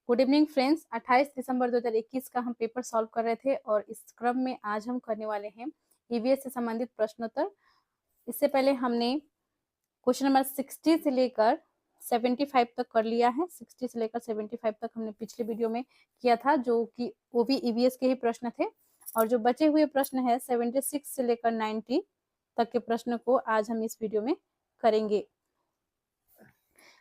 Good evening friends. 28 दिसंबर 2021 का हम paper solve कर रहे थे और इस क्रम में आज हम करने वाले हैं ईवीएस से संबंधित प्रश्नोत्तर। इससे पहले हमने क्वेश्चन नंबर 60 से लेकर 75 तक कर लिया है। 60 से लेकर 75 तक हमने पिछले वीडियो में किया था, जो कि वो भी ईवीएस के ही प्रश्न थे। और जो बचे हुए प्रश्न है 76 से लेकर 90 तक के प्रश्न को आज हम इस वीडियो में करेंगे।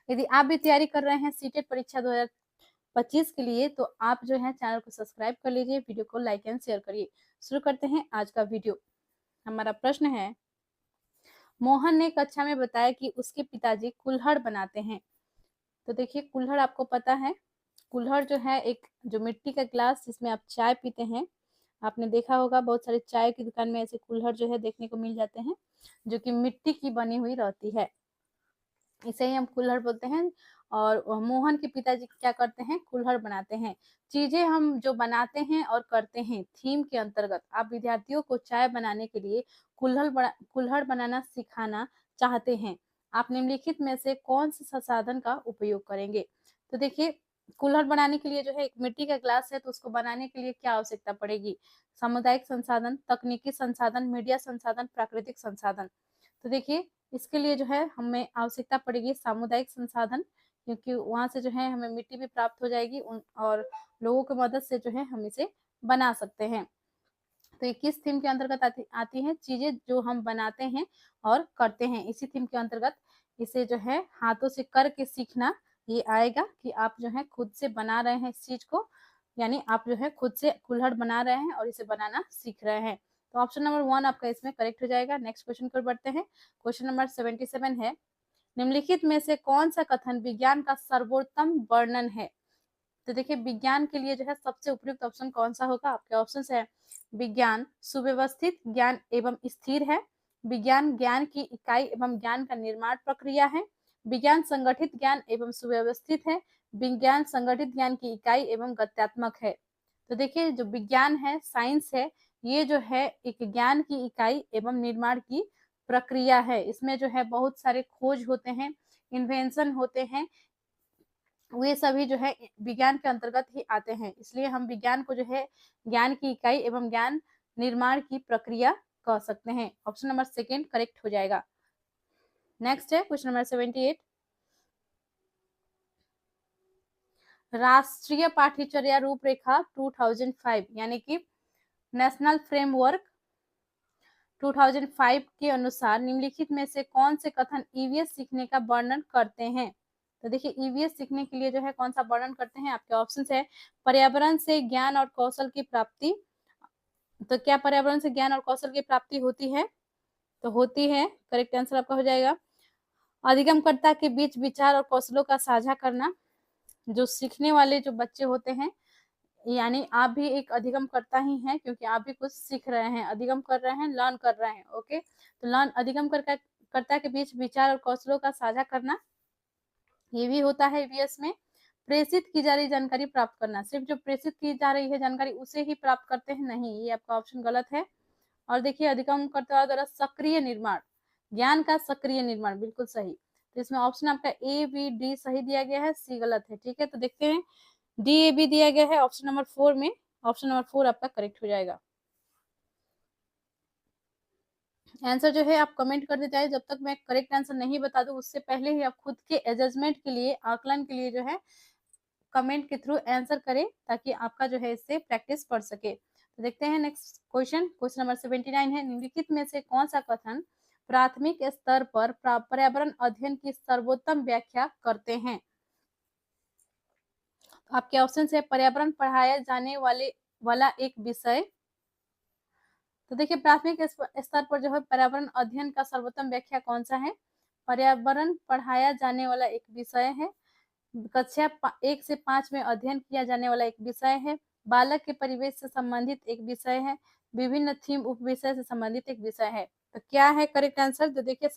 यदि आप भी तैयारी कर रहे हैं सीटेट परीक्षा 2025 के लिए, तो आप जो है चैनल को सब्सक्राइब कर लीजिए, वीडियो को लाइक एंड शेयर करिए। शुरू करते हैं आज का वीडियो। हमारा प्रश्न है, मोहन ने कक्षा में बताया कि उसके पिताजी कुल्हड़ बनाते हैं। तो देखिए, कुल्हड़ आपको पता है, कुल्हड़ जो है एक जो मिट्टी का ग्लास जिसमें आप चाय पीते हैं। आपने देखा होगा बहुत सारे चाय की दुकान में ऐसे कुल्हड़ जो है देखने को मिल जाते हैं, जो कि मिट्टी की बनी हुई रहती है। इसे ही हम कुल्हड़ बोलते हैं। और मोहन के पिताजी क्या करते हैं? कुल्हड़ बनाते हैं। चीजें हम जो बनाते हैं और करते हैं थीम के अंतर्गत आप विद्यार्थियों को चाय बनाने के लिए कुल्हड़ बनाना सिखाना चाहते हैं। आप निम्नलिखित में से कौन से संसाधन का उपयोग करेंगे? तो देखिए, कुल्हड़ बनाने के लिए जो है एक मिट्टी का ग्लास है, तो उसको बनाने के लिए क्या आवश्यकता पड़ेगी? सामुदायिक संसाधन, तकनीकी संसाधन, मीडिया संसाधन, प्राकृतिक संसाधन। तो देखिए, इसके लिए जो है हमें आवश्यकता पड़ेगी सामुदायिक संसाधन, क्योंकि वहां से जो है हमें मिट्टी भी प्राप्त हो जाएगी और लोगों की मदद से जो है हम इसे बना सकते हैं। तो ये किस थीम के अंतर्गत आती है? चीजें जो हम बनाते हैं और करते हैं, इसी थीम के अंतर्गत इसे जो है हाथों से करके सीखना ये आएगा कि आप जो है खुद से बना रहे हैं इस चीज को, यानी आप जो है खुद से कुल्हड़ बना रहे हैं और इसे बनाना सीख रहे हैं। तो ऑप्शन नंबर 1 आपका इसमें करेक्ट हो जाएगा। नेक्स्ट क्वेश्चन पर बढ़ते हैं। क्वेश्चन नंबर 77 है, निम्नलिखित में से कौन सा कथन विज्ञान का सर्वोत्तम वर्णन है? तो देखिए, विज्ञान के लिए जो है सबसे उपयुक्त ऑप्शन कौन सा होगा? आपके ऑप्शंस है, विज्ञान सुव्यवस्थित ज्ञान एवं स्थिर है, विज्ञान ज्ञान की इकाई एवं ज्ञान का निर्माण प्रक्रिया है, विज्ञान संगठित ज्ञान एवं सुव्यवस्थित है, विज्ञान संगठित ज्ञान की इकाई एवं गत्यात्मक है। तो देखिए, जो विज्ञान है, साइंस है, ये जो है एक ज्ञान की इकाई एवं निर्माण की प्रक्रिया है। इसमें जो है बहुत सारे खोज होते हैं, इन्वेंशन होते हैं, वे सभी जो है विज्ञान के अंतर्गत ही आते हैं। इसलिए हम विज्ञान को जो है ज्ञान की इकाई एवं ज्ञान निर्माण की प्रक्रिया कह सकते हैं। ऑप्शन नंबर 2 करेक्ट हो जाएगा। नेक्स्ट है क्वेश्चन नंबर 78, राष्ट्रीय पाठ्यचर्या रूपरेखा 2005 यानी कि नेशनल फ्रेमवर्क 2005 के अनुसार निम्नलिखित में से कौन से कथन ईवीएस सीखने का वर्णन करते हैं? तो देखिए, ईवीएस सीखने के लिए जो है कौन सा वर्णन करते हैं? आपके ऑप्शंस है, पर्यावरण से ज्ञान और कौशल की प्राप्ति। तो क्या पर्यावरण से ज्ञान और कौशल की प्राप्ति होती है? तो होती है। करेक्ट आंसर आपका हो जाएगा। अधिगमकर्ता के बीच विचार और कौशलों का साझा करना। जो सीखने वाले जो बच्चे होते हैं, यानी आप भी एक अधिगमकर्ता ही हैं, क्योंकि आप भी कुछ सीख रहे हैं, अधिगम कर रहे हैं, लर्न कर रहे हैं। ओके, तो लर्न अधिगमकर्ता के बीच विचार और कौशलों का साझा करना, ये भी होता है ईवीएस में। प्रेषित की जा रही जानकारी प्राप्त करना, सिर्फ जो प्रेषित की जा रही है जानकारी उसे ही प्राप्त करते हैं, नहीं, ये आपका ऑप्शन गलत है। और देखिए, अधिगमकर्ता द्वारा सक्रिय निर्माण, ज्ञान का सक्रिय निर्माण, बिल्कुल सही। तो इसमें ऑप्शन आपका ए बी डी सही दिया गया है, सी गलत है। ठीक है, तो देखते हैं, डी ए बी दिया गया है ऑप्शन नंबर 4 में। ऑप्शन नंबर 4 आपका करेक्ट हो जाएगा। आंसर जो है आप कमेंट कर देते हैं, जब तक मैं करेक्ट आंसर नहीं बता दूं उससे पहले ही आप खुद के एडजस्टमेंट के लिए, आकलन के लिए जो है कमेंट के थ्रू आंसर करें, ताकि आपका जो है इससे प्रैक्टिस पढ़ सके। तो देखते हैं नेक्स्ट क्वेश्चन। क्वेश्चन नंबर 79 है, निम्नलिखित में से कौन सा कथन प्राथमिक स्तर पर पर्यावरण अध्ययन की सर्वोत्तम व्याख्या करते हैं? तो आपके ऑप्शन है, पर्यावरण पढ़ाया जाने वाला एक विषय। तो देखिए, प्राथमिक स्तर पर जो है पर्यावरण अध्ययन का सर्वोत्तम व्याख्या कौन सा है? पर्यावरण पढ़ाया जाने वाला एक विषय है, कक्षा 1 से 5 में अध्ययन किया जाने वाला एक विषय है, बालक के परिवेश से संबंधित एक विषय है, विभिन्न थीम उप विषय से संबंधित एक विषय है। तो क्या है करेक्ट आंसर? तो देखिए,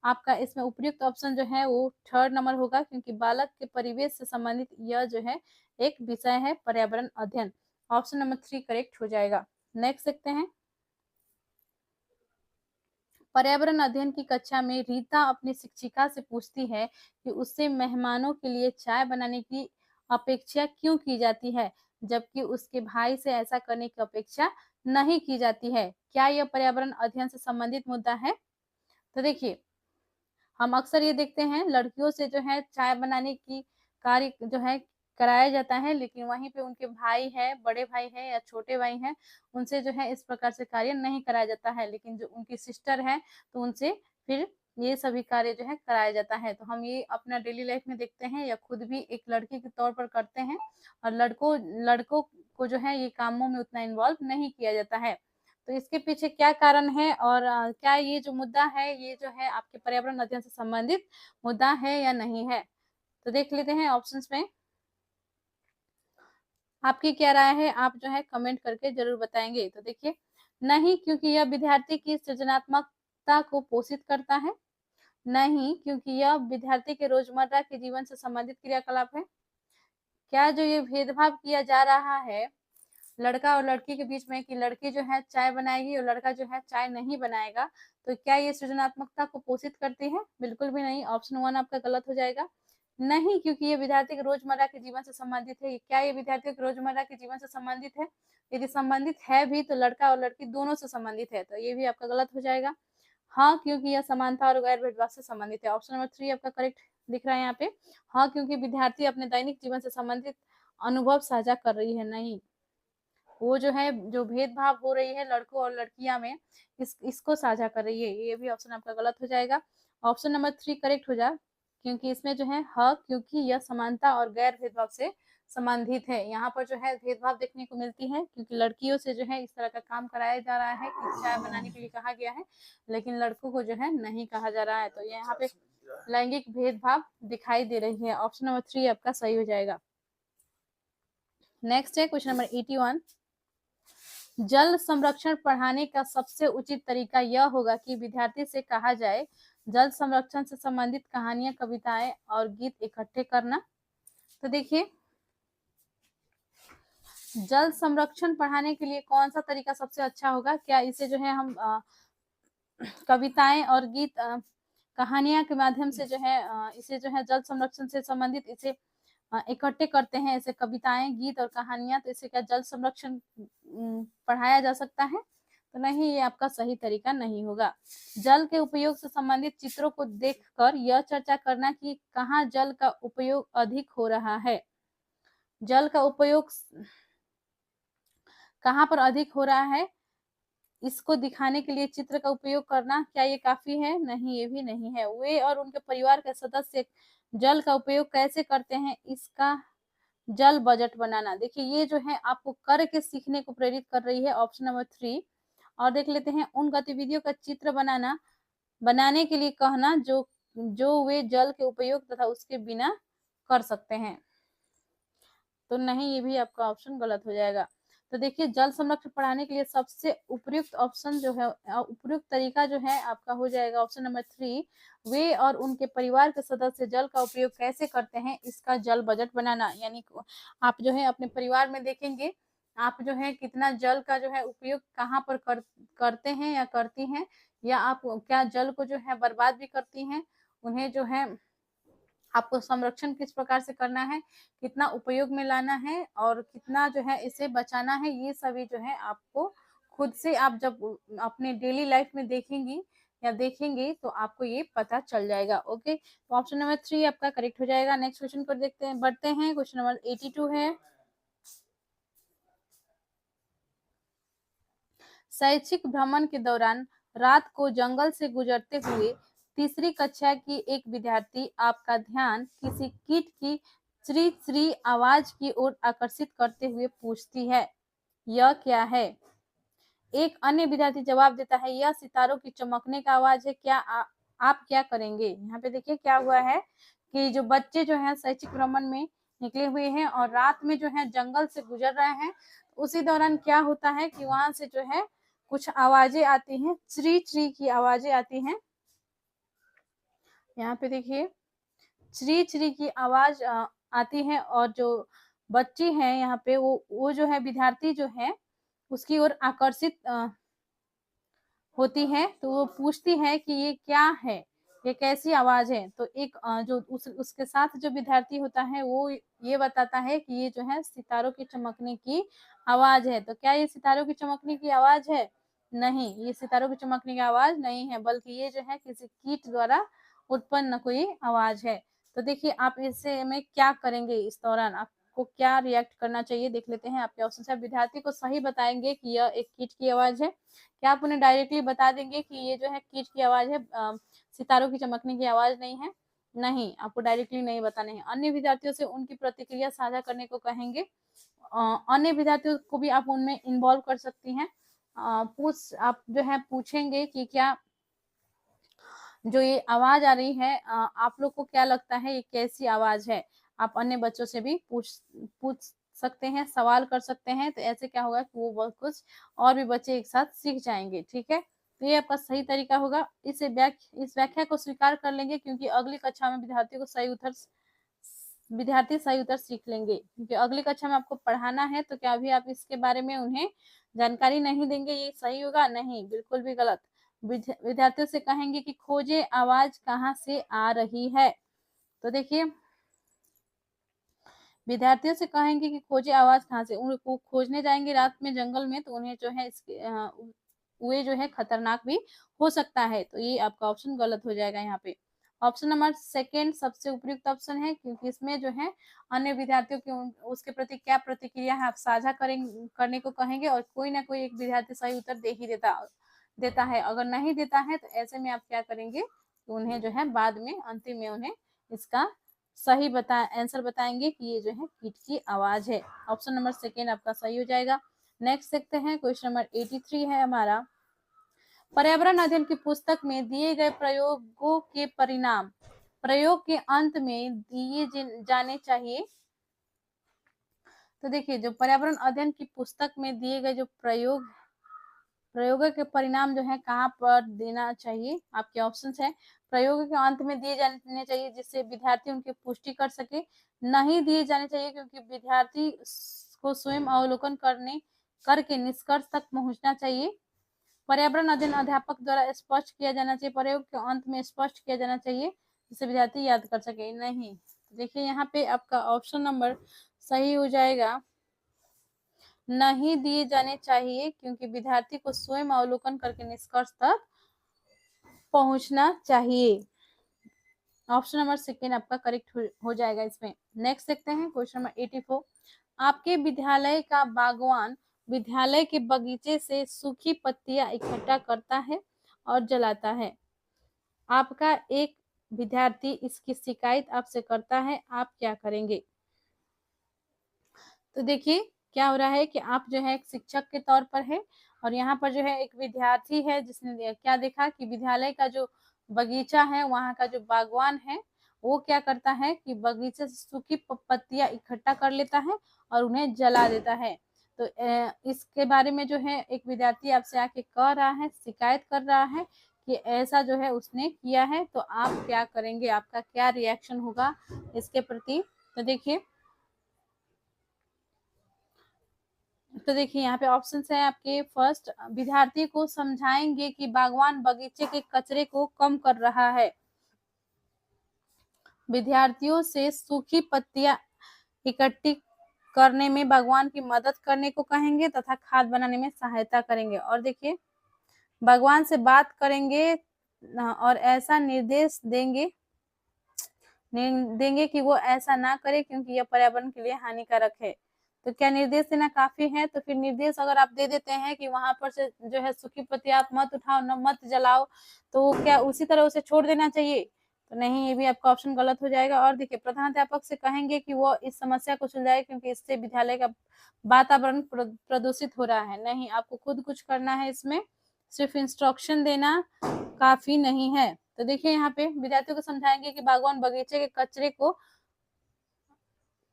आपका इसमें उपयुक्त ऑप्शन जो है वो 3rd नंबर होगा, क्योंकि बालक के परिवेश से संबंधित यह जो है एक विषय है, पर्यावरण अध्ययन। ऑप्शन नंबर 3 करेक्ट हो जाएगा। नेक्स्ट देखते हैं, पर्यावरण अध्ययन की कक्षा में रीता अपनी शिक्षिका से पूछती है कि उससे मेहमानों के लिए चाय बनाने की अपेक्षा क्यों की जाती है, जबकि उसके भाई से ऐसा करने की अपेक्षा नहीं की जाती है? क्या यह पर्यावरण अध्ययन से संबंधित मुद्दा है? तो देखिए, हम अक्सर ये देखते हैं लड़कियों से जो है चाय बनाने की कार्य जो है कराया जाता है, लेकिन वहीं पे उनके भाई है, बड़े भाई है या छोटे भाई हैं, उनसे जो है इस प्रकार से कार्य नहीं कराया जाता है, लेकिन जो उनकी सिस्टर है तो उनसे फिर ये सभी कार्य जो है कराया जाता है। तो हम ये अपना डेली लाइफ में देखते हैं या खुद भी एक लड़की के तौर पर करते हैं, और लड़कों को जो है ये कामों में उतना इन्वॉल्व नहीं किया जाता है। तो इसके पीछे क्या कारण है, और क्या ये जो मुद्दा है ये जो है आपके पर्यावरण अध्ययन से संबंधित मुद्दा है या नहीं है? तो देख लेते हैं ऑप्शंस में आपकी क्या राय है, आप जो है कमेंट करके जरूर बताएंगे। तो देखिए, नहीं, क्योंकि यह विद्यार्थी की सृजनात्मकता को पोषित करता है। नहीं, क्योंकि यह विद्यार्थी के रोजमर्रा के जीवन से संबंधित क्रियाकलाप है। क्या जो ये भेदभाव किया जा रहा है लड़का और लड़की के बीच में कि लड़की जो है चाय बनाएगी और लड़का जो है चाय नहीं बनाएगा, तो क्या ये सृजनात्मकता को पोषित करती है? बिल्कुल भी नहीं। ऑप्शन 1 आपका गलत हो जाएगा। नहीं, क्योंकि ये विद्यार्थी के रोजमर्रा के जीवन से संबंधित है। क्या ये विद्यार्थियों के रोजमर्रा के जीवन से संबंधित है? यदि संबंधित है भी तो लड़का और लड़की दोनों से संबंधित है, तो ये भी आपका गलत हो जाएगा। हाँ, क्योंकि यह समानता और गैर भेदभाव से संबंधित है। ऑप्शन नंबर 3 आपका करेक्ट दिख रहा है यहाँ पे। हाँ, क्योंकि विद्यार्थी अपने दैनिक जीवन से संबंधित अनुभव साझा कर रही है। नहीं, वो जो है जो भेदभाव हो रही है लड़कों और लड़कियां में, इसको साझा कर रही है। ये भी ऑप्शन आपका गलत हो जाएगा। ऑप्शन नंबर 3 करेक्ट हो जाए, क्योंकि इसमें जो है क्योंकि यह समानता और गैर भेदभाव से संबंधित है। यहाँ पर जो है भेदभाव देखने को मिलती है, क्योंकि लड़कियों से जो है इस तरह का काम कराया जा रहा है कि चाय बनाने के लिए कहा गया है, लेकिन लड़कों को जो है नहीं कहा जा रहा है। तो यहाँ पे लैंगिक भेदभाव दिखाई दे रही है। ऑप्शन नंबर 3 आपका सही हो जाएगा। नेक्स्ट है क्वेश्चन नंबर 81। जल संरक्षण पढ़ाने का सबसे उचित तरीका यह होगा कि विद्यार्थी से कहा जाए जल संरक्षण से संबंधित कहानियां, कविताएं और गीत इकट्ठे करना। तो देखिए, जल संरक्षण पढ़ाने के लिए कौन सा तरीका सबसे अच्छा होगा? क्या इसे जो है हम कविताएं और गीत कहानियां के माध्यम से जो है इसे जो है जल संरक्षण से संबंधित इसे इकट्ठे करते हैं, ऐसे कविताएं, गीत और कहानियां, तो इसे क्या जल संरक्षण पढ़ाया जा सकता है? तो नहीं, ये आपका सही तरीका नहीं होगा। जल के उपयोग से संबंधित चित्रों को देखकर यह चर्चा करना कि कहाँ जल का उपयोग अधिक हो रहा है, जल का उपयोग कहाँ पर अधिक हो रहा है, इसको दिखाने के लिए चित्र का उपयोग करना, क्या ये काफी है? नहीं, ये भी नहीं है। वे और उनके परिवार के सदस्य जल का उपयोग कैसे करते हैं, इसका जल बजट बनाना। देखिए, ये जो है आपको करके सीखने को प्रेरित कर रही है। Option number 3। और देख लेते हैं, उन गतिविधियों का चित्र बनाने के लिए कहना जो वे जल के उपयोग तथा उसके बिना कर सकते हैं। तो नहीं, ये भी आपका ऑप्शन गलत हो जाएगा। तो देखिए, जल संरक्षण पढ़ाने के लिए सबसे उपयुक्त ऑप्शन जो है उपयुक्त तरीका जो है आपका हो जाएगा ऑप्शन नंबर 3। वे और उनके परिवार के सदस्य जल का उपयोग कैसे करते हैं, इसका जल बजट बनाना। यानी आप जो है अपने परिवार में देखेंगे आप जो है कितना जल का जो है उपयोग कहाँ पर करते हैं या करती हैं, या आप क्या जल को जो है बर्बाद भी करती हैं, उन्हें जो है आपको संरक्षण किस प्रकार से करना है, कितना उपयोग में लाना है और कितना जो है इसे बचाना है, ये सभी जो है आपको खुद से आप जब अपने डेली लाइफ में देखेंगी या देखेंगे तो आपको ये पता चल जाएगा। ओके, तो ऑप्शन नंबर 3 आपका करेक्ट हो जाएगा। नेक्स्ट क्वेश्चन पर देखते हैं, बढ़ते हैं। क्वेश्चन नंबर 82 है, शैक्षिक भ्रमण के दौरान रात को जंगल से गुजरते हुए तीसरी कक्षा की एक विद्यार्थी आपका ध्यान किसी कीट की श्री श्री आवाज की ओर आकर्षित करते हुए पूछती है, यह क्या है? एक अन्य विद्यार्थी जवाब देता है, यह सितारों की चमकने का आवाज है। क्या आप क्या करेंगे? यहाँ पे देखिए क्या हुआ है कि जो बच्चे जो है शैक्षिक भ्रमण में निकले हुए हैं और रात में जो है जंगल से गुजर रहे हैं, उसी दौरान क्या होता है कि वहां से जो है कुछ आवाजें आती हैं, ची ची की आवाजें आती हैं। यहाँ पे देखिए ची ची की आवाज आती है, और जो बच्ची है यहाँ पे वो जो है विद्यार्थी जो है उसकी ओर आकर्षित होती है, तो वो पूछती है कि ये क्या है, ये कैसी आवाज है। तो एक जो उसके साथ जो विद्यार्थी होता है वो ये बताता है कि ये जो है सितारों के चमकने की आवाज है। तो क्या ये सितारों की चमकने की आवाज है? नहीं, ये सितारों की चमकने की आवाज नहीं है, बल्कि ये जो है किसी कीट द्वारा उत्पन्न कोई आवाज है। तो देखिए आप इससे में क्या करेंगे, इस दौरान आपको क्या रिएक्ट करना चाहिए देख लेते हैं। आपके ऑप्शन है, विद्यार्थी को सही बताएंगे कि यह एक कीट की आवाज है। क्या आप उन्हें डायरेक्टली बता देंगे कि ये जो है कीट की आवाज है, सितारों की चमकने की आवाज नहीं है? नहीं, आपको डायरेक्टली नहीं बताने हैं। अन्य विद्यार्थियों से उनकी प्रतिक्रिया साझा करने को कहेंगे। अन्य विद्यार्थियों को भी आप उनमें इन्वॉल्व कर सकती हैं। आप जो है पूछेंगे कि क्या जो ये आवाज आ रही है, आप लोग को क्या लगता है ये कैसी आवाज है? आप अन्य बच्चों से भी पूछ सकते हैं, सवाल कर सकते हैं। तो ऐसे क्या होगा कि वो बहुत कुछ और भी बच्चे एक साथ सीख जाएंगे। ठीक है, तो ये आपका सही तरीका होगा। इस व्याख्या को स्वीकार कर लेंगे, क्योंकि अगली कक्षा में विद्यार्थी सही उत्तर सीख लेंगे। क्योंकि अगली कक्षा में आपको पढ़ाना है, तो क्या अभी आप इसके बारे में उन्हें जानकारी नहीं देंगे, ये सही होगा? नहीं, बिल्कुल भी गलत। विद्यार्थियों से कहेंगे कि खोजे आवाज कहाँ से आ रही है। तो देखिए विद्यार्थियों से कहेंगे कि खोजे आवाज कहाँ से, उनको खोजने जाएंगे रात में जंगल में, तो उन्हें जो है इसके वे जो है खतरनाक भी हो सकता है। तो ये आपका ऑप्शन गलत हो जाएगा यहाँ पे। ऑप्शन नंबर सेकेंड सबसे उपयुक्त ऑप्शन है, क्योंकि इसमें जो है अन्य विद्यार्थियों की उसके प्रति क्या प्रतिक्रिया है आप साझा करने को कहेंगे, और कोई ना कोई एक विद्यार्थी सही उत्तर दे ही देता है। अगर नहीं देता है तो ऐसे में आप क्या करेंगे कि उन्हें जो है बाद में अंतिम में उन्हें इसका सही आंसर बताएंगे कि ये जो है कीट की आवाज है। ऑप्शन नंबर सेकेंड आपका सही हो जाएगा। नेक्स्ट देखते हैं, क्वेश्चन नंबर 83 है हमारा। पर्यावरण अध्ययन की पुस्तक में दिए गए प्रयोगों के परिणाम प्रयोग के अंत में दिए जाने चाहिए। तो देखिए जो पर्यावरण अध्ययन की पुस्तक में दिए गए जो प्रयोगों के परिणाम जो है कहाँ पर देना चाहिए, आपके ऑप्शंस है। प्रयोग के अंत में दिए जाने चाहिए, जिससे विद्यार्थी उनकी पुष्टि कर सके। नहीं दिए जाने चाहिए, क्योंकि विद्यार्थी को स्वयं अवलोकन करके निष्कर्ष तक पहुंचना चाहिए। पर्यावरण अध्ययन अध्यापक द्वारा स्पष्ट किया जाना चाहिए, प्रयोग के अंत में स्पष्ट किया जाना चाहिए, जिससे विद्यार्थी याद कर सके। नहीं, देखिए यहाँ पे आपका ऑप्शन नंबर सही हो जाएगा, नहीं दिए जाने चाहिए, क्योंकि विद्यार्थी को स्वयं अवलोकन करके निष्कर्ष तक पहुंचना चाहिए। ऑप्शन नंबर सेकेंड आपका करेक्ट हो जाएगा इसमें। नेक्स्ट देखते हैं, क्वेश्चन नंबर 84। आपके विद्यालय का बागवान विद्यालय के बगीचे से सूखी पत्तियां इकट्ठा करता है और जलाता है। आपका एक विद्यार्थी इसकी शिकायत आपसे करता है, आप क्या करेंगे? तो देखिए क्या हो रहा है कि आप जो है एक शिक्षक के तौर पर है, और यहाँ पर जो है एक विद्यार्थी है जिसने क्या देखा कि विद्यालय का जो बगीचा है, वहाँ का जो बागवान है, वो क्या करता है कि बगीचे से सूखी पत्तियां इकट्ठा कर लेता है और उन्हें जला देता है। तो इसके बारे में जो है एक विद्यार्थी आपसे आके कह रहा है, शिकायत कर रहा है कि ऐसा जो है उसने किया है। तो आप क्या करेंगे, आपका क्या रिएक्शन होगा इसके प्रति? तो देखिए यहाँ पे ऑप्शन है आपके। फर्स्ट, विद्यार्थी को समझाएंगे कि बागवान बगीचे के कचरे को कम कर रहा है। विद्यार्थियों से सूखी पत्तियां इकट्ठी करने में बागवान की मदद करने को कहेंगे तथा खाद बनाने में सहायता करेंगे। और देखिए बागवान से बात करेंगे और ऐसा निर्देश देंगे कि वो ऐसा ना करे, क्योंकि यह पर्यावरण के लिए हानिकारक है। तो क्या निर्देश देना काफी है? तो फिर निर्देश अगर आप दे देते हैं कि वहां पर से जो है सूखी पत्ती आप मत उठाओ, न मत जलाओ, तो क्या उसी तरह उसे छोड़ देना चाहिए? तो नहीं, ये भी आपका ऑप्शन गलत हो जाएगा। और देखिए प्रधानाध्यापक से कहेंगे कि वो इस समस्या को सुलझाए, क्योंकि इससे विद्यालय का वातावरण प्रदूषित हो रहा है। नहीं, आपको खुद कुछ करना है, इसमें सिर्फ इंस्ट्रक्शन देना काफी नहीं है। तो देखिए यहाँ पे विद्यार्थियों को समझाएंगे कि बागवान बगीचे के कचरे को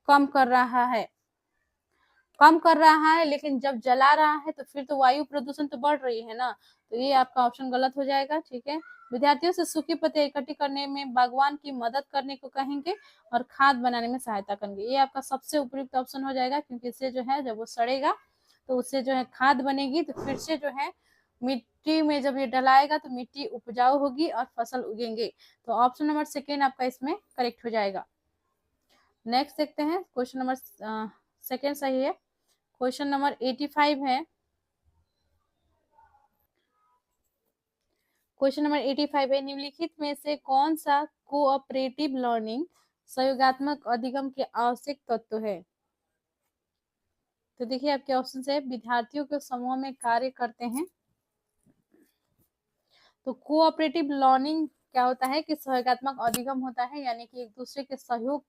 कम कर रहा है, लेकिन जब जला रहा है तो फिर तो वायु प्रदूषण तो बढ़ रही है ना। तो ये आपका ऑप्शन गलत हो जाएगा। ठीक है, विद्यार्थियों से सूखी पत्तियां इकट्ठी करने में बागवान की मदद करने को कहेंगे और खाद बनाने में सहायता करेंगे। ये आपका सबसे उपयुक्त ऑप्शन हो जाएगा, क्योंकि इससे जो है जब वो सड़ेगा तो उससे जो है खाद बनेगी, तो फिर से जो है मिट्टी में जब ये डलाएगा तो मिट्टी उपजाऊ होगी और फसल उगेंगे। तो ऑप्शन नंबर सेकेंड आपका इसमें करेक्ट हो जाएगा। नेक्स्ट देखते हैं, क्वेश्चन नंबर सेकेंड सही है। क्वेश्चन नंबर 85 है। क्वेश्चन नंबर 85 है, निम्नलिखित में से कौन सा कोऑपरेटिव लर्निंग सहयोगात्मक अधिगम के आवश्यक तत्व है? तो देखिए आपके ऑप्शन है, विद्यार्थियों के समूह में कार्य करते हैं। तो कोऑपरेटिव लर्निंग क्या होता है कि सहयोगात्मक अधिगम होता है, यानी कि एक दूसरे के सहयोग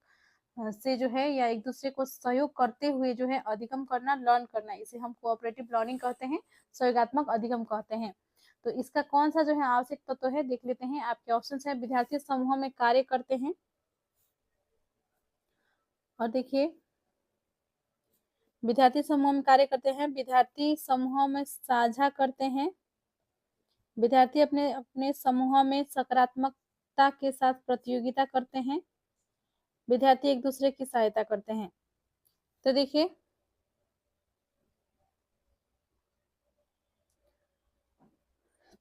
से जो है या एक दूसरे को सहयोग करते हुए जो है अधिगम करना, लर्न करना, इसे हम कोऑपरेटिव लर्निंग कहते हैं, सहयोगात्मक अधिगम कहते हैं। तो इसका कौन सा जो है आवश्यक तत्व है देख लेते हैं। आपके ऑप्शन है, विद्यार्थी समूह में कार्य करते हैं, और देखिए विद्यार्थी समूह में कार्य करते हैं, विद्यार्थी समूह में साझा करते हैं, विद्यार्थी अपने अपने समूह में सकारात्मकता के साथ प्रतियोगिता करते हैं, विद्यार्थी एक दूसरे की सहायता करते हैं। तो देखिए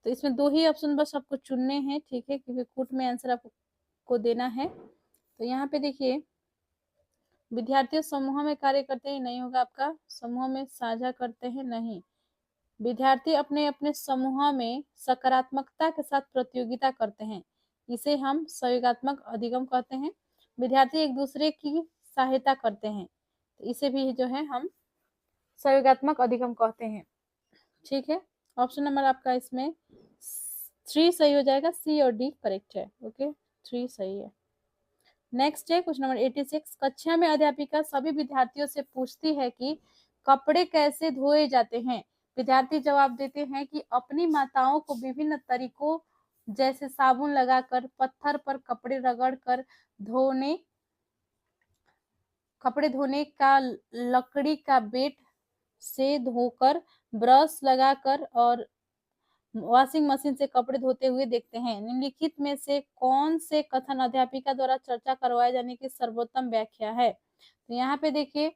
तो इसमें दो ही ऑप्शन बस आपको चुनने हैं, ठीक है, क्योंकि कूट में आंसर आपको देना है। तो यहाँ पे देखिए विद्यार्थी समूह में कार्य करते हैं, नहीं होगा आपका, समूह में साझा करते हैं, नहीं, विद्यार्थी अपने अपने समूह में सकारात्मकता के साथ प्रतियोगिता करते हैं, इसे हम सहयोगात्मक अधिगम कहते हैं, विद्यार्थी एक दूसरे की सहायता करते हैं, तो इसे भी जो है हम सहयोगात्मक अधिगम कहते हैं। ठीक है, ऑप्शन नंबर आपका इसमें 3 सही हो जाएगा, सी और डी करेक्ट है। ओके, 3 सही है। नेक्स्ट है क्वेश्चन नंबर 86, कक्षा में अध्यापिका सभी विद्यार्थियों से पूछती है कि कपड़े कैसे धोए जाते हैं। विद्यार्थी जवाब देते हैं कि अपनी माताओं को विभिन्न तरीकों जैसे साबुन लगाकर, पत्थर पर कपड़े रगड़कर धोने, कपड़े धोने का लकड़ी का बेट से धोकर, ब्रश लगाकर और वॉशिंग मशीन से कपड़े धोते हुए देखते हैं। निम्नलिखित में से कौन से कथन अध्यापिका द्वारा चर्चा करवाए जाने की सर्वोत्तम व्याख्या है? तो यहाँ पे देखिए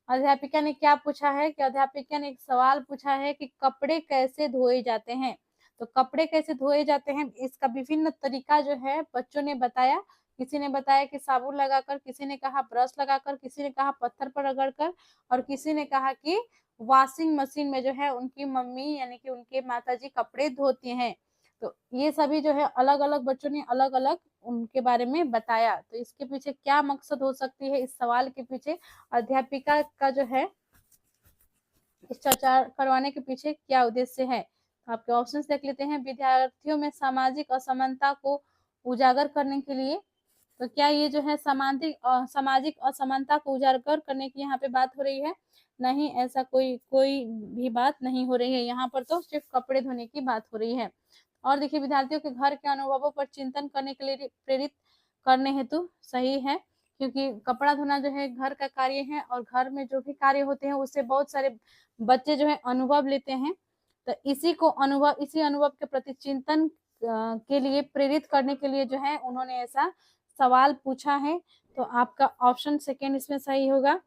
अध्यापिका ने क्या पूछा है कि अध्यापिका ने एक सवाल पूछा है कि कपड़े कैसे धोए जाते हैं। तो कपड़े कैसे धोए जाते हैं, इसका विभिन्न तरीका जो है बच्चों ने बताया। किसी ने बताया कि साबुन लगाकर, किसी ने कहा ब्रश लगाकर, किसी ने कहा पत्थर पर रगड़कर, और किसी ने कहा कि वॉशिंग मशीन में जो है उनकी मम्मी यानी कि उनके माताजी कपड़े धोती हैं। तो ये सभी जो है अलग अलग बच्चों ने अलग अलग उनके बारे में बताया। तो इसके पीछे क्या मकसद हो सकती है, इस सवाल के पीछे अध्यापिका का जो है इस चर्चा करवाने के पीछे क्या उद्देश्य है? तो आपके ऑप्शंस देख लेते हैं। विद्यार्थियों में सामाजिक असमानता को उजागर करने के लिए, तो क्या ये जो है सामाजिक असमानता को उजागर करने की यहाँ पे बात हो रही है? नहीं, ऐसा कोई भी बात नहीं हो रही है, यहाँ पर तो सिर्फ कपड़े धोने की बात हो रही है। और देखिए विद्यार्थियों के घर के अनुभवों पर चिंतन करने के लिए प्रेरित करने हेतु सही है, क्योंकि कपड़ा धोना जो है घर का कार्य है और घर में जो भी कार्य होते हैं उससे बहुत सारे बच्चे जो है अनुभव लेते हैं। तो इसी अनुभव के प्रति चिंतन के लिए प्रेरित करने के लिए जो है उन्होंने ऐसा सवाल पूछा है। तो आपका ऑप्शन सेकेंड इसमें सही होगा।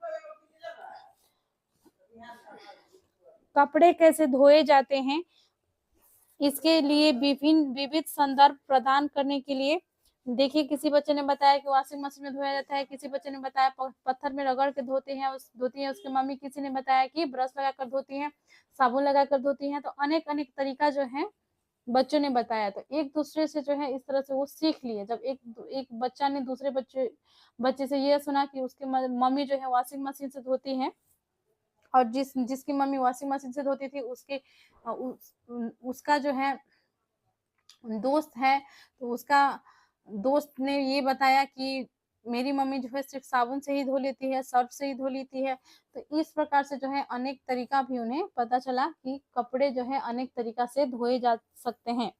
कपड़े कैसे धोए जाते हैं, इसके लिए विविध संदर्भ प्रदान करने के लिए, देखिए किसी बच्चे ने बताया कि वॉशिंग मशीन में धोया जाता है, किसी बच्चे ने बताया पत्थर में रगड़ के धोती है उसकी मम्मी, किसी ने बताया कि ब्रश लगाकर धोती है, साबुन लगाकर धोती है। तो अनेक अनेक तरीका जो है बच्चों ने बताया। तो एक दूसरे से जो है इस तरह से वो सीख लिए। जब एक बच्चा ने दूसरे बच्चे से ये सुना कि उसकी मम्मी जो है वॉशिंग मशीन से धोती है, और जिसकी मम्मी वॉशिंग मशीन से धोती थी उसका जो है दोस्त है, तो उसका दोस्त ने ये बताया कि मेरी मम्मी जो है सिर्फ साबुन से ही धो लेती है, सर्फ से ही धो लेती है। तो इस प्रकार से जो है अनेक तरीका भी उन्हें पता चला कि कपड़े जो है अनेक तरीका से धोए जा सकते हैं।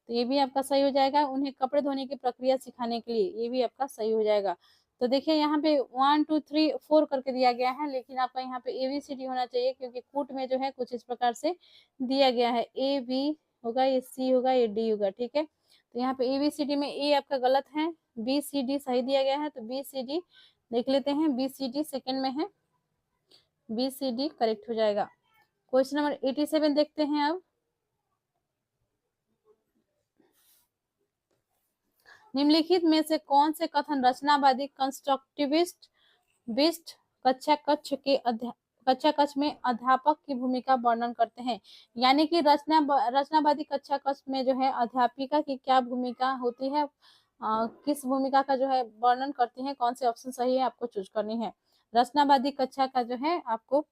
तो ये भी आपका सही हो जाएगा, उन्हें कपड़े धोने की प्रक्रिया सिखाने के लिए, ये भी आपका सही हो जाएगा। तो देखिए यहाँ पे 1 2 3 4 करके दिया गया है, लेकिन आपका यहाँ पे ABCD होना चाहिए, क्योंकि कूट में जो है कुछ इस प्रकार से दिया गया है। AB होगा, ये C होगा, ये D होगा, ठीक है। तो यहाँ पे ABCD में A आपका गलत है, BCD सही दिया गया है। तो BCD देख लेते हैं, BCD सेकेंड में है, BCD करेक्ट हो जाएगा। क्वेश्चन नंबर 87 देखते हैं अब। निम्नलिखित में से कौन से कथन रचनावादी कंस्ट्रक्टिविस्ट विस्ट कक्षा कक्ष में अध्यापक की भूमिका वर्णन करते हैं? यानी कि रचनावादी कक्षा कक्ष में जो है अध्यापिका की क्या भूमिका होती है, किस भूमिका का जो है वर्णन करती है, कौन से ऑप्शन सही है आपको चूज करनी है। रचनावादी कक्षा का जो है आपको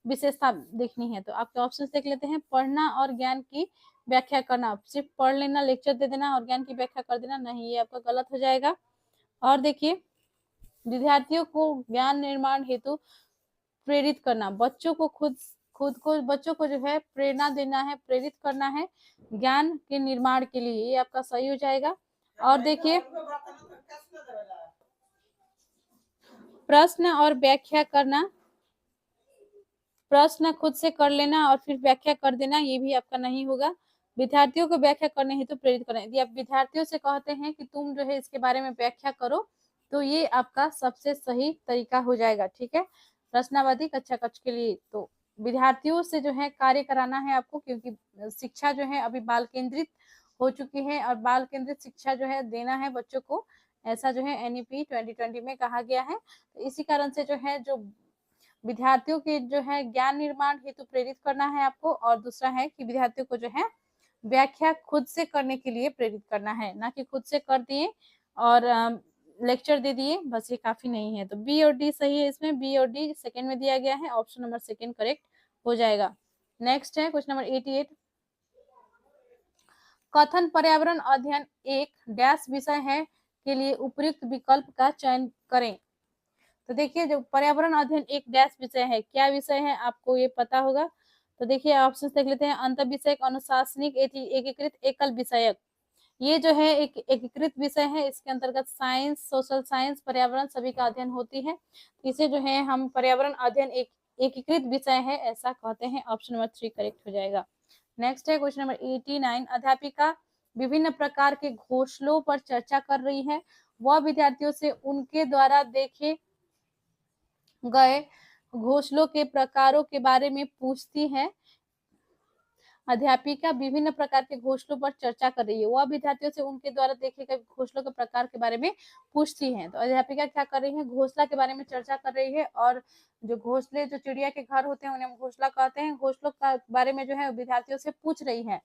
विशेषता देखनी है। तो आपके ऑप्शन देख लेते हैं। पढ़ना और ज्ञान की व्याख्या करना, सिर्फ पढ़ लेना, लेक्चर दे देना और ज्ञान की व्याख्या कर देना, नहीं, ये आपका गलत हो जाएगा। और देखिए, विद्यार्थियों को ज्ञान निर्माण हेतु प्रेरित करना, बच्चों को बच्चों को जो है प्रेरणा देना है, प्रेरित करना है ज्ञान के निर्माण के लिए, ये आपका सही हो जाएगा। और देखिए, प्रश्न और व्याख्या करना, प्रश्न खुद से कर लेना और फिर व्याख्या कर देना, ये भी आपका नहीं होगा। विद्यार्थियों को व्याख्या करने हेतु प्रेरित करना, यदि आप विद्यार्थियों से कहते हैं कि तुम जो है इसके बारे में व्याख्या करो, तो ये आपका सबसे सही तरीका हो जाएगा। ठीक है, रचनावादी कक्षा कक्ष के लिए तो विद्यार्थियों से जो है कार्य कराना है आपको, क्योंकि शिक्षा जो है अभी बाल केंद्रित हो चुकी है और बाल केंद्रित शिक्षा जो है देना है बच्चों को, ऐसा जो है NEP 2020 में कहा गया है। तो इसी कारण से जो है जो विद्यार्थियों के जो है ज्ञान निर्माण हेतु प्रेरित करना है आपको, और दूसरा है कि विद्यार्थियों को जो है व्याख्या खुद से करने के लिए प्रेरित करना है, ना कि खुद से कर दिए और लेक्चर दे दिए बस, ये काफी नहीं है। तो बी और डी सही है, इसमें बी और डी सेकेंड में दिया गया है, ऑप्शन नंबर सेकेंड करेक्ट हो जाएगा। नेक्स्ट है क्वेश्चन नंबर 88। कथन पर्यावरण अध्ययन एक डैश विषय है के लिए उपयुक्त विकल्प का चयन करें। तो देखिए, जो पर्यावरण अध्ययन एक डैश विषय है, क्या विषय है आपको ये पता होगा। तो देखिए ऑप्शन देख लेते हैं। अंतर विषयक, अनुशासनिक, एकीकृत, एकल विषयक। ये जो है एक एकीकृत विषय है, इसके अंतर्गत साइंस, सोशल साइंस, पर्यावरण सभी का अध्ययन होती है। इसे जो है हम पर्यावरण अध्ययन एक एकीकृत विषय है ऐसा कहते हैं, ऑप्शन नंबर 3 करेक्ट हो जाएगा। नेक्स्ट है क्वेश्चन नंबर 89। अध्यापिका विभिन्न प्रकार के घोंसलों पर चर्चा कर रही है, वह विद्यार्थियों से उनके द्वारा देखे गए घोंसलों के प्रकारों के बारे में पूछती है। अध्यापिका विभिन्न प्रकार के घोंसलों पर चर्चा कर रही है, वह विद्यार्थियों से उनके द्वारा देखे गए घोंसलों के प्रकार के बारे में पूछती है। तो अध्यापिका क्या कर रही है, घोंसला के बारे में चर्चा कर रही है, और जो घोंसले जो चिड़िया के घर होते हैं उन्हें हम घोंसला कहते हैं, घोंसलों का बारे में जो है विद्यार्थियों से पूछ रही है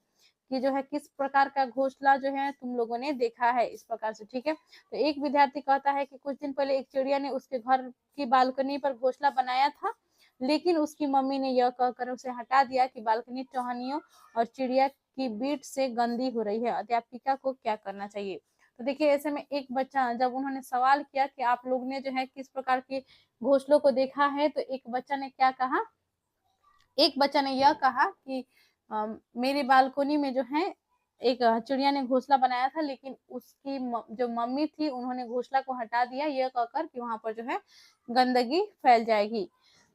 कि जो है किस प्रकार का घोंसला जो है तुम लोगों ने देखा है, इस प्रकार से। ठीक है, तो एक विद्यार्थी कहता है कि कुछ दिन पहले एक चिड़िया ने उसके घर की बालकनी पर घोंसला बनाया था, लेकिन उसकी मम्मी ने यह कहकर उसे हटा दिया कि बालकनी टहनियों और चिड़िया की बीट से गंदी हो रही है, अध्यापिका को क्या करना चाहिए। तो देखिए, ऐसे में एक बच्चा, जब उन्होंने सवाल किया कि आप लोग ने जो है किस प्रकार के घोंसलों को देखा है, तो एक बच्चा ने क्या कहा, एक बच्चा ने यह कहा कि मेरी बालकनी में जो है एक चिड़िया ने घोंसला बनाया था, लेकिन उसकी जो मम्मी थी उन्होंने घोंसला को हटा दिया, यह कहकर कि वहां पर जो है गंदगी फैल जाएगी।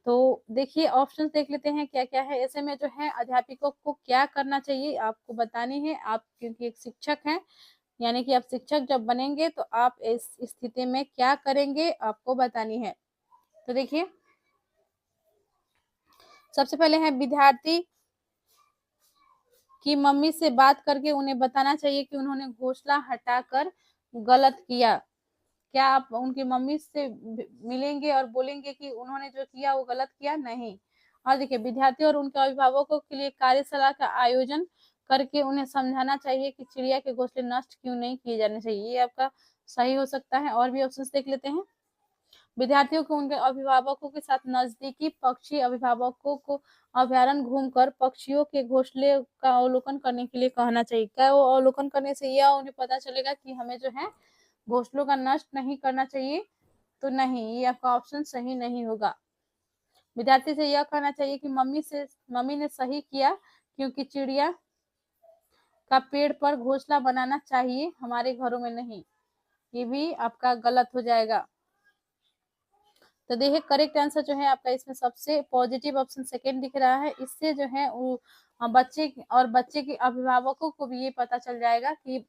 तो देखिए ऑप्शन देख लेते हैं क्या क्या है। ऐसे में जो है अध्यापकों को क्या करना चाहिए आपको बतानी है, आप क्योंकि एक शिक्षक हैं, यानी कि आप शिक्षक जब बनेंगे तो आप इस स्थिति में क्या करेंगे आपको बतानी है। तो देखिए, सबसे पहले है विद्यार्थी की मम्मी से बात करके उन्हें बताना चाहिए कि उन्होंने घोंसला हटाकर गलत किया। क्या आप उनकी मम्मी से मिलेंगे और बोलेंगे कि उन्होंने जो किया वो गलत किया? नहीं। और देखिए, विद्यार्थी और उनके अभिभावकों के लिए कार्यशाला का आयोजन करके उन्हें समझाना चाहिए कि चिड़िया के घोंसले नष्ट क्यों नहीं किए जाने चाहिए, ये आपका सही हो सकता है। और भी ऑप्शन देख लेते हैं। विद्यार्थियों को उनके अभिभावकों के साथ नजदीकी पक्षी अभिभावकों को अभ्यारण्य घूमकर पक्षियों के घोंसले का अवलोकन करने के लिए कहना चाहिए। क्या वो अवलोकन करने से यह उन्हें पता चलेगा कि हमें जो है घोंसलों का नष्ट नहीं करना चाहिए? तो नहीं, ये आपका ऑप्शन सही नहीं होगा। विद्यार्थी से यह कहना चाहिए कि मम्मी ने सही किया, क्योंकि चिड़िया का पेड़ पर घोंसला बनाना चाहिए, हमारे घरों में नहीं। ये भी आपका गलत हो जाएगा। तो देखिए, करेक्ट आंसर जो है आपका इसमें सबसे पॉजिटिव ऑप्शन सेकेंड दिख रहा है। इससे जो है बच्चे के अभिभावकों को भी ये पता चल जाएगा कि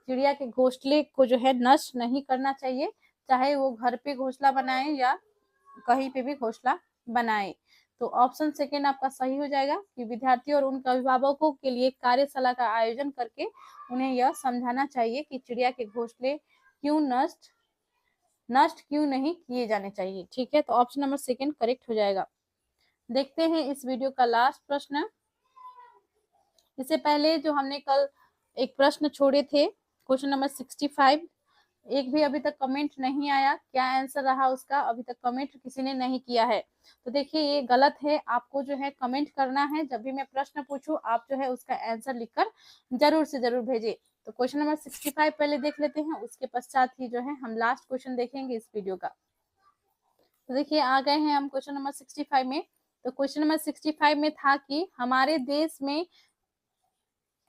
चिड़िया के घोंसले को जो है नष्ट नहीं करना चाहिए, चाहे वो घर पे घोंसला बनाए या कहीं पे भी घोंसला बनाए। तो ऑप्शन सेकेंड आपका सही हो जाएगा कि विद्यार्थी और उनके अभिभावकों के लिए कार्यशाला का आयोजन करके उन्हें यह समझाना चाहिए कि चिड़िया के घोंसले क्यों नष्ट क्यों नहीं किए जाने चाहिए। ठीक है, तो ऑप्शन नंबर सेकंड करेक्ट हो जाएगा। देखते हैं इस वीडियो का लास्ट प्रश्न। इससे पहले जो हमने कल एक प्रश्न छोड़े थे, क्वेश्चन नंबर 65, एक भी अभी तक कमेंट नहीं आया, क्या आंसर रहा उसका, अभी तक कमेंट किसी ने नहीं किया है। तो देखिए ये गलत है, आपको जो है कमेंट करना है। जब भी मैं प्रश्न पूछूं आप जो है उसका आंसर लिखकर जरूर से जरूर भेजिए। तो क्वेश्चन नंबर 65 पहले देख लेते हैं, उसके पश्चात ही जो है हम लास्ट क्वेश्चन देखेंगे इस वीडियो का। तो देखिए आ गए हैं हम क्वेश्चन नंबर 65 में। तो क्वेश्चन नंबर 65 में था कि हमारे देश में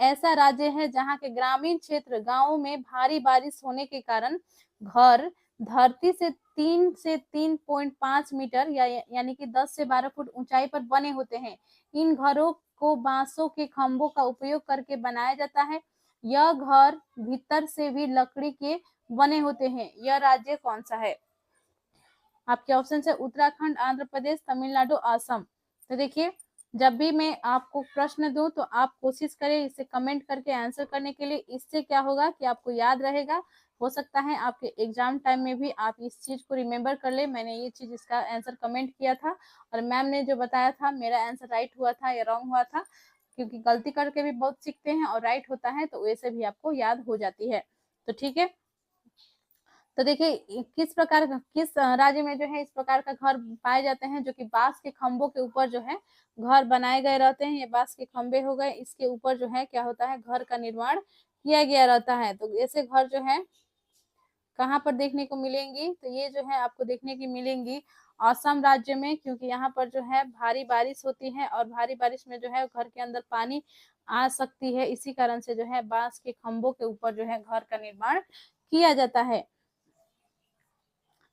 ऐसा राज्य है जहाँ के ग्रामीण क्षेत्र गांवों में भारी बारिश होने के कारण घर धरती से 3 से 3.5 मीटर यानी कि 10 से 12 फुट ऊंचाई पर बने होते हैं। इन घरों को बांसों के खंभों का उपयोग करके बनाया जाता है। यह घर भीतर से भी लकड़ी के बने होते हैं। यह राज्य कौन सा है? आपके ऑप्शन है उत्तराखंड, आंध्र प्रदेश, तमिलनाडु, असम। तो देखिए जब भी मैं आपको प्रश्न दूं तो आप कोशिश करें इसे कमेंट करके आंसर करने के लिए। इससे क्या होगा कि आपको याद रहेगा। हो सकता है आपके एग्जाम टाइम में भी आप इस चीज को रिमेम्बर कर ले, मैंने ये चीज इसका आंसर कमेंट किया था और मैम ने जो बताया था मेरा आंसर राइट हुआ था या रॉन्ग हुआ था। क्योंकि गलती करके भी बहुत सीखते हैं और राइट होता है तो वैसे भी आपको याद हो जाती है। तो ठीक है, तो देखिए किस राज्य में जो है इस प्रकार का घर पाए जाते हैं जो कि बांस के खंभों के ऊपर जो है घर बनाए गए रहते हैं। ये बांस के खंभे हो गए, इसके ऊपर जो है क्या होता है घर का निर्माण किया गया रहता है। तो ऐसे घर जो है कहाँ पर देखने को मिलेंगी? तो ये जो है आपको देखने की मिलेंगी असम राज्य में, क्योंकि यहाँ पर जो है भारी बारिश होती है और भारी बारिश में जो है घर के अंदर पानी आ सकती है। इसी कारण से जो है बांस के खंभों के ऊपर जो है घर का निर्माण किया जाता है।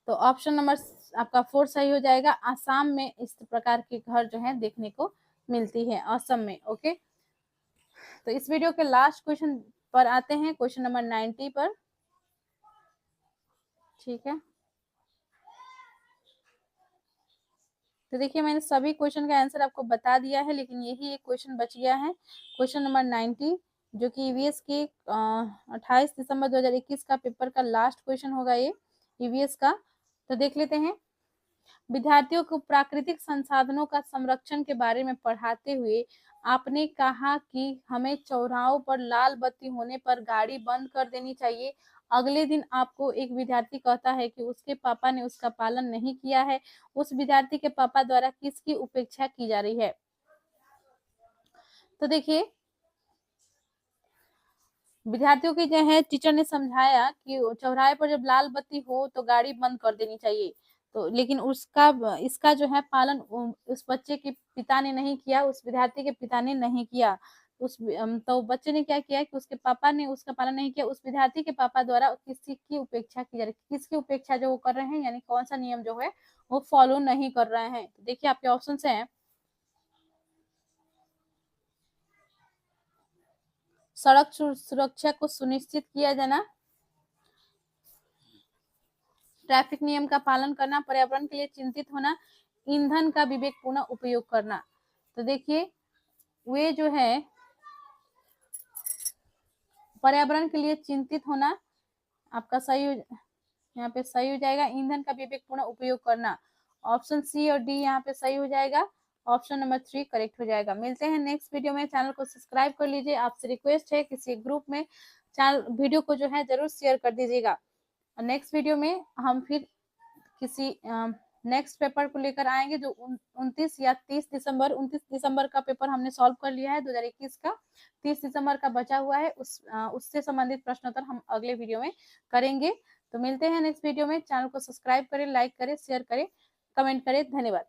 तो ऑप्शन नंबर आपका 4 सही हो जाएगा। आसाम में इस प्रकार के घर जो है देखने को मिलती है, असम में। ओके, तो इस वीडियो के लास्ट क्वेश्चन पर आते हैं, क्वेश्चन नंबर 90 पर। ठीक है, तो देखिए मैंने सभी क्वेश्चन का आंसर आपको बता दिया है, लेकिन यही एक क्वेश्चन बच गया है, क्वेश्चन नंबर 90, जो कि ईवीएस के 28 दिसंबर 2021 का पेपर का लास्ट क्वेश्चन होगा ये ईवीएस का। तो देख लेते हैं। विद्यार्थियों को प्राकृतिक संसाधनों का संरक्षण के बारे में पढ़ाते हुए आपने कहा कि हमें चौराहों पर लाल बत्ती होने पर गाड़ी बंद कर देनी चाहिए। अगले दिन आपको एक विद्यार्थी कहता है कि उसके पापा ने उसका पालन नहीं किया है। उस विद्यार्थी के पापा द्वारा किसकी उपेक्षा की जा रही है? तो देखिए विद्यार्थियों की जो है टीचर ने समझाया कि चौराहे पर जब लाल बत्ती हो तो गाड़ी बंद कर देनी चाहिए। तो लेकिन इसका जो है पालन उस बच्चे के पिता ने नहीं किया, उस विद्यार्थी के पिता ने नहीं किया। तो बच्चे ने क्या किया कि उसके पापा ने उसका पालन नहीं किया। उस विद्यार्थी के पापा द्वारा किसी की उपेक्षा की जा रही है। किसकी उपेक्षा जो वो कर रहे हैं, यानी कौन सा नियम जो है वो फॉलो नहीं कर रहे हैं? तो देखिए आपके ऑप्शन है सड़क सुरक्षा को सुनिश्चित किया जाना, ट्रैफिक नियम का पालन करना, पर्यावरण के लिए चिंतित होना, ईंधन का विवेकपूर्ण उपयोग करना। तो देखिए वे जो है पर्यावरण के लिए चिंतित होना आपका सही यहाँ पे सही हो जाएगा। ईंधन का विवेकपूर्ण उपयोग करना, ऑप्शन सी और डी यहाँ पे सही हो जाएगा। ऑप्शन नंबर 3 करेक्ट हो जाएगा। मिलते हैं नेक्स्ट वीडियो में। चैनल को सब्सक्राइब कर लीजिए। आपसे रिक्वेस्ट है किसी ग्रुप में चैनल वीडियो को जो है जरूर शेयर कर दीजिएगा। नेक्स्ट वीडियो में हम फिर किसी नेक्स्ट पेपर को लेकर आएंगे जो 29 या 30 दिसंबर 29 दिसंबर का पेपर हमने सॉल्व कर लिया है 2021 का। 30 दिसंबर का बचा हुआ है, उससे संबंधित प्रश्नोत्तर हम अगले वीडियो में करेंगे। तो मिलते हैं नेक्स्ट वीडियो में। चैनल को सब्सक्राइब करें, लाइक करें, शेयर करें, कमेंट करें। धन्यवाद।